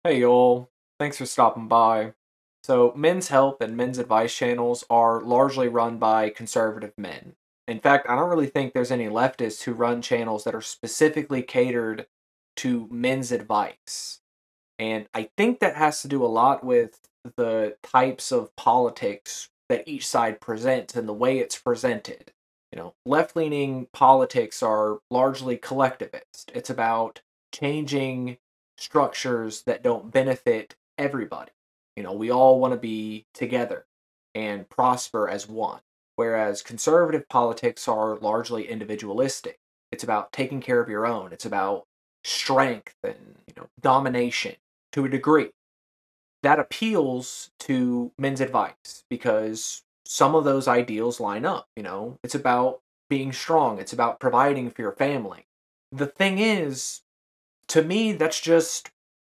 Hey y'all, thanks for stopping by. So, Men's Help and Men's Advice channels are largely run by conservative men. In fact, I don't really think there's any leftists who run channels that are specifically catered to men's advice. And I think that has to do a lot with the types of politics that each side presents and the way it's presented. Left leaning politics are largely collectivist. It's about changing structures that don't benefit everybody. We all want to be together and prosper as one. Whereas conservative politics are largely individualistic. It's about taking care of your own. It's about strength and domination to a degree. That appeals to men's advice because some of those ideals line up. It's about being strong, it's about providing for your family. The thing is, to me, that's just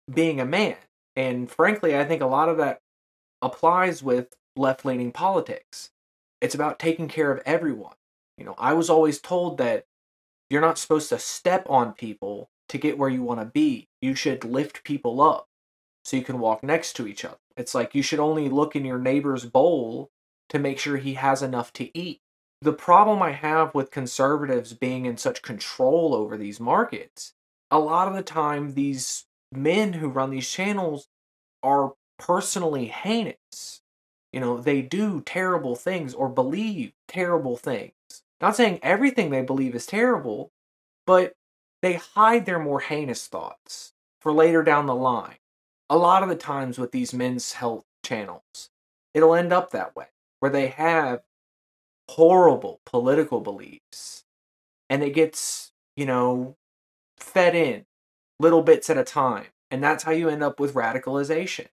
being a man. And frankly, I think a lot of that applies with left leaning politics. It's about taking care of everyone. I was always told that you're not supposed to step on people to get where you want to be. You should lift people up so you can walk next to each other. It's like you should only look in your neighbor's bowl to make sure he has enough to eat. The problem I have with conservatives being in such control over these markets, a lot of the time, these men who run these channels are personally heinous. They do terrible things or believe terrible things. Not saying everything they believe is terrible, but they hide their more heinous thoughts for later down the line. A lot of the times with these men's health channels, it'll end up that way, where they have horrible political beliefs and it gets, fed in little bits at a time. And that's how you end up with radicalization.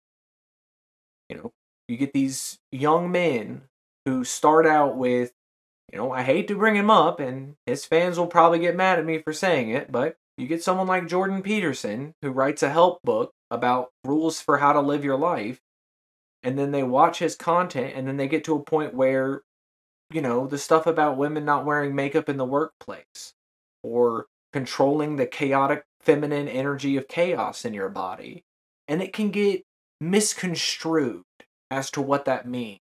You get these young men who start out with, I hate to bring him up, and his fans will probably get mad at me for saying it, but you get someone like Jordan Peterson who writes a help book about rules for how to live your life, and then they watch his content, and then they get to a point where, the stuff about women not wearing makeup in the workplace, or controlling the chaotic feminine energy of chaos in your body, and it can get misconstrued as to what that means.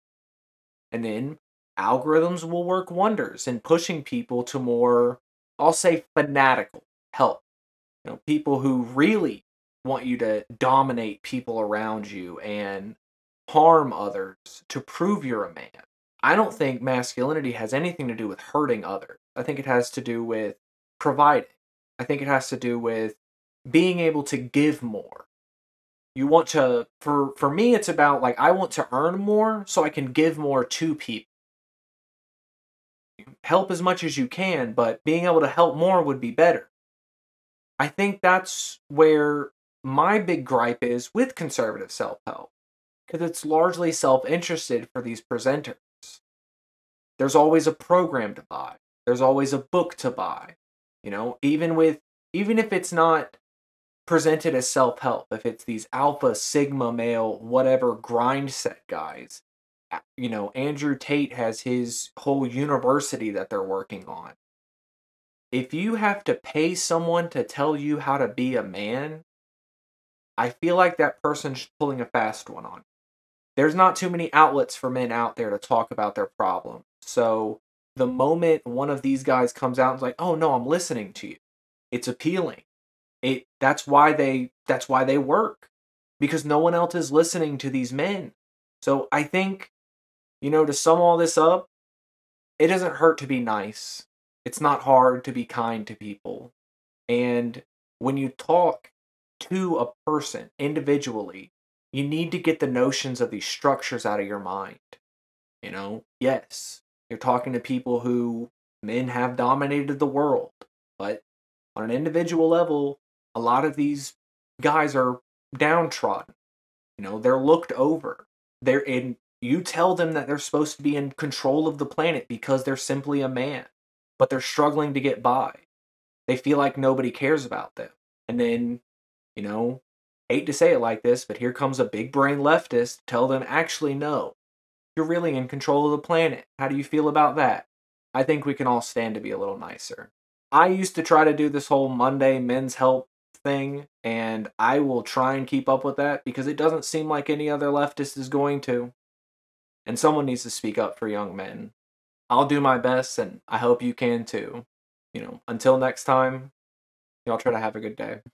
And then algorithms will work wonders in pushing people to more, I'll say, fanatical help. People who really want you to dominate people around you and harm others to prove you're a man. I don't think masculinity has anything to do with hurting others. I think it has to do with providing. I think it has to do with being able to give more. You want to, for me, it's about like, I want to earn more so I can give more to people. Help as much as you can, but being able to help more would be better. I think that's where my big gripe is with conservative self-help, because it's largely self-interested for these presenters. There's always a program to buy. There's always a book to buy. Even if it's not presented as self-help, if it's these alpha, sigma male, whatever grind set guys, Andrew Tate has his whole university that they're working on. If you have to pay someone to tell you how to be a man, I feel like that person's pulling a fast one on you. There's not too many outlets for men out there to talk about their problems. So the moment one of these guys comes out and is like, "Oh no, I'm listening to you," it's appealing. That's why they work, because no one else is listening to these men. So I think, to sum all this up, it doesn't hurt to be nice. It's not hard to be kind to people. And when you talk to a person individually, you need to get the notions of these structures out of your mind. Yes, you're talking to people who men have dominated the world, but on an individual level, a lot of these guys are downtrodden. They're looked over. You tell them that they're supposed to be in control of the planet because they're simply a man, but they're struggling to get by. They feel like nobody cares about them. And then, hate to say it like this, but here comes a big brain leftist to tell them, actually, no, you're really in control of the planet. How do you feel about that? I think we can all stand to be a little nicer. I used to try to do this whole Monday men's help thing, and I will try and keep up with that because it doesn't seem like any other leftist is going to. And someone needs to speak up for young men. I'll do my best, and I hope you can too. Until next time, y'all try to have a good day.